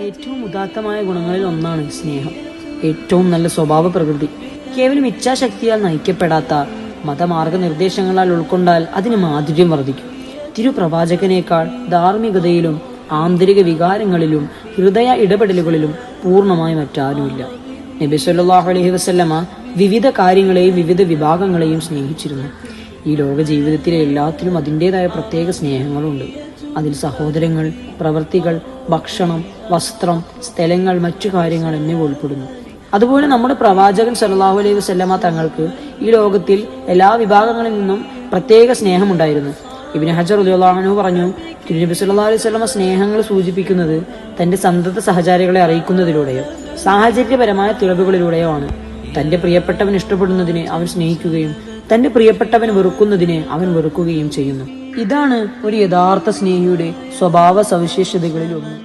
ഏറ്റവും ഉദാത്തമായ ഗുണങ്ങളിൽ ഒന്നാണ് സ്നേഹം. ഏറ്റവും നല്ല സ്വഭാവ പ്രകൃതി. കേവലം ഇച്ഛാശക്തിയാൽ നയിക്കപ്പെടാത്ത മതമാർഗനിർദ്ദേശങ്ങളാൽ ഉൾക്കൊണ്ടാൽ അതിന് മാധുര്യം വർദ്ധിക്കും. തിരുപ്രവാചകനേക്കാൾ ധാർമ്മികതയിലും ആന്തരിക വികാരങ്ങളിലും ഹൃദയ ഇടപെടലുകളിലും പൂർണ്ണമായി മറ്റാരുമില്ല. നബി സല്ലല്ലാഹു അലൈഹി വസല്ലമ വിവിധ കാര്യങ്ങളെയും വിവിധ വിഭാഗങ്ങളെയും സ്നേഹിച്ചിരുന്നു. ഈ ലോക ജീവിതത്തിലെ എല്ലാത്തിനും അതിൻ്റെതായ പ്രത്യേക സ്നേഹങ്ങളുണ്ട്. അതിൽ സഹോദരങ്ങൾ, പ്രവൃത്തികൾ, ഭക്ഷണം, വസ്ത്രം, സ്ഥലങ്ങൾ, മറ്റു കാര്യങ്ങൾ എന്നിവ ഉൾപ്പെടുന്നു. അതുപോലെ നമ്മുടെ പ്രവാചകൻ സല്ലല്ലാഹു അലൈഹി വസല്ലമ തങ്ങൾക്ക് ഈ ലോകത്തിൽ എല്ലാ വിഭാഗങ്ങളിൽ നിന്നും പ്രത്യേക സ്നേഹമുണ്ടായിരുന്നു. ഇബ്നു ഹജർ റളിയല്ലാഹു അൻഹു പറഞ്ഞു, തിരുനബി സല്ലല്ലാഹു അലൈഹി വസല്ലമ സ്നേഹങ്ങൾ സൂചിപ്പിക്കുന്നത് തന്റെ സന്തത സഹചാരികളെ അറിയിക്കുന്നതിലൂടെയോ സാഹചര്യപരമായ തെളിവുകളിലൂടെയോ ആണ്. തന്റെ പ്രിയപ്പെട്ടവൻ ഇഷ്ടപ്പെടുന്നതിനെ അവൻ സ്നേഹിക്കുകയും തന്റെ പ്രിയപ്പെട്ടവൻ വെറുക്കുന്നതിനെ അവൻ വെറുക്കുകയും ചെയ്യുന്നു. ഇതാണ് ഒരു യഥാർത്ഥ സ്നേഹിയുടെ സ്വഭാവ സവിശേഷതകളിൽ ഒന്ന്.